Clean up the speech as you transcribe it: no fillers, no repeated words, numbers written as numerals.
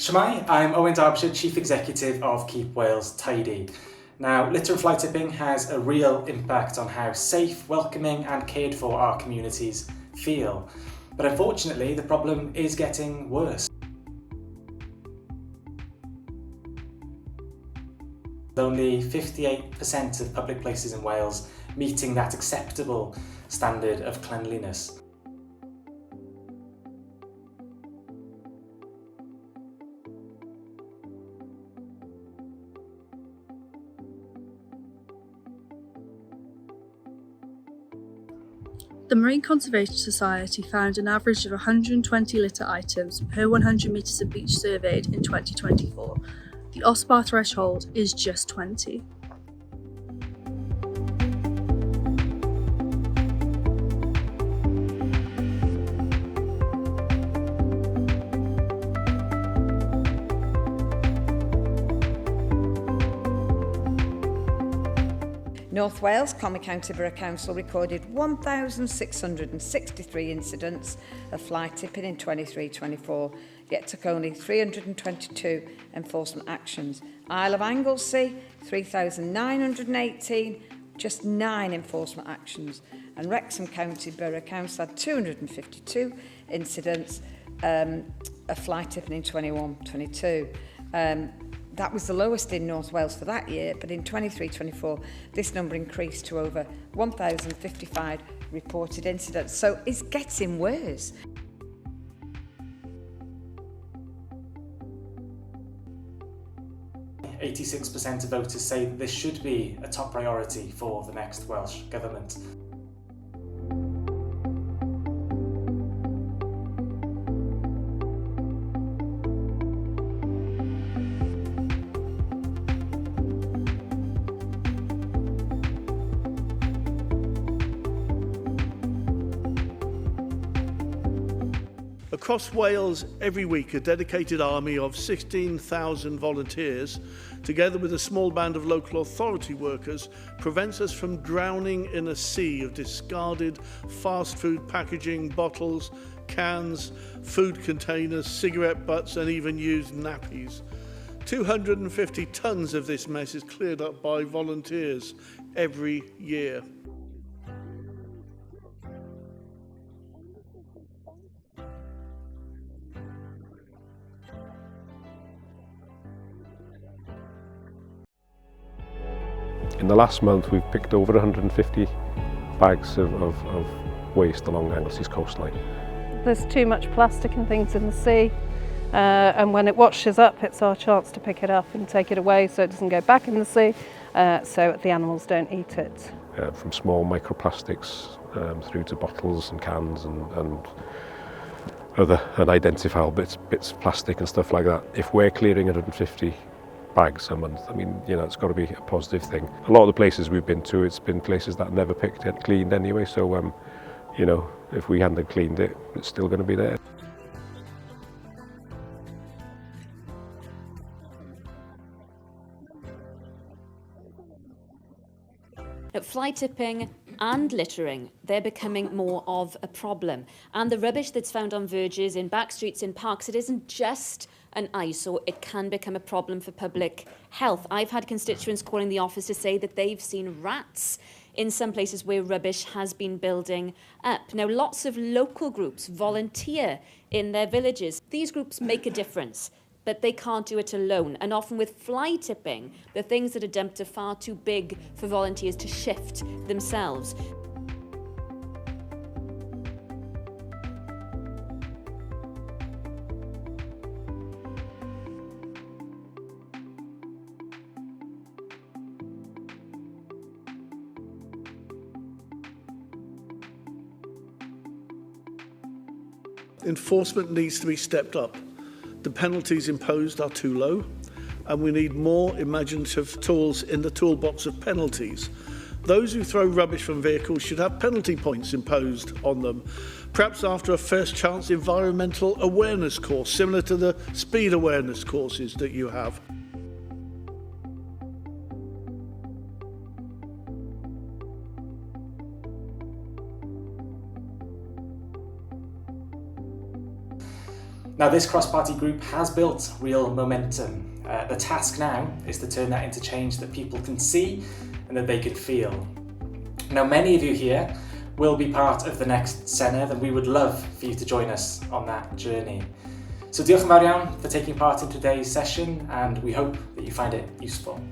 Shmai, I'm Owen Derbyshire, Chief Executive of Keep Wales Tidy. Now, litter and fly tipping has a real impact on how safe, welcoming and cared for our communities feel. But unfortunately, the problem is getting worse. Only 58% of public places in Wales meeting that acceptable standard of cleanliness. The Marine Conservation Society found an average of 120 litter items per 100 metres of beach surveyed in 2024. The OSPAR threshold is just 20. North Wales Common County Borough Council recorded 1,663 incidents of fly tipping in 23-24, yet took only 322 enforcement actions. Isle of Anglesey, 3,918, just 9 enforcement actions. And Wrexham County Borough Council had 252 incidents of fly tipping in 21-22. That was the lowest in North Wales for that year, but in 23-24, this number increased to over 1,055 reported incidents. So it's getting worse. %86% of voters say that this should be a top priority for the next Welsh Government. Across Wales, every week, a dedicated army of 16,000 volunteers, together with a small band of local authority workers, prevents us from drowning in a sea of discarded fast food packaging, bottles, cans, food containers, cigarette butts and even used nappies. 250 tonnes of this mess is cleared up by volunteers every year. In the last month, we've picked over 150 bags of waste along Anglesey's coastline. There's too much plastic and things in the sea, and when it washes up, it's our chance to pick it up and take it away so it doesn't go back in the sea, so the animals don't eat it. From small microplastics through to bottles and cans and other unidentifiable bits of plastic and stuff like that. If we're clearing 150 bags a month, I mean, you know, it's got to be a positive thing. A lot of the places we've been to, it's been places that never picked it, cleaned anyway, so you know, if we hadn't cleaned it, it's still going to be there. Fly tipping and littering, they're becoming more of a problem. And the rubbish that's found on verges, in back streets, in parks, it isn't just an eyesore, it can become a problem for public health. I've had constituents calling the office to say that they've seen rats in some places where rubbish has been building up. Now, lots of local groups volunteer in their villages. These groups make a difference, but they can't do it alone. And often with fly tipping, the things that are dumped are far too big for volunteers to shift themselves. Enforcement needs to be stepped up. The penalties imposed are too low, and we need more imaginative tools in the toolbox of penalties. Those who throw rubbish from vehicles should have penalty points imposed on them, perhaps after a first chance environmental awareness course, similar to the speed awareness courses that you have. Now, this cross-party group has built real momentum. The task now is to turn that into change that people can see and that they can feel. Now, many of you here will be part of the next Senedd, and we would love for you to join us on that journey. So diolch yn fawr iawn for taking part in today's session, and we hope that you find it useful.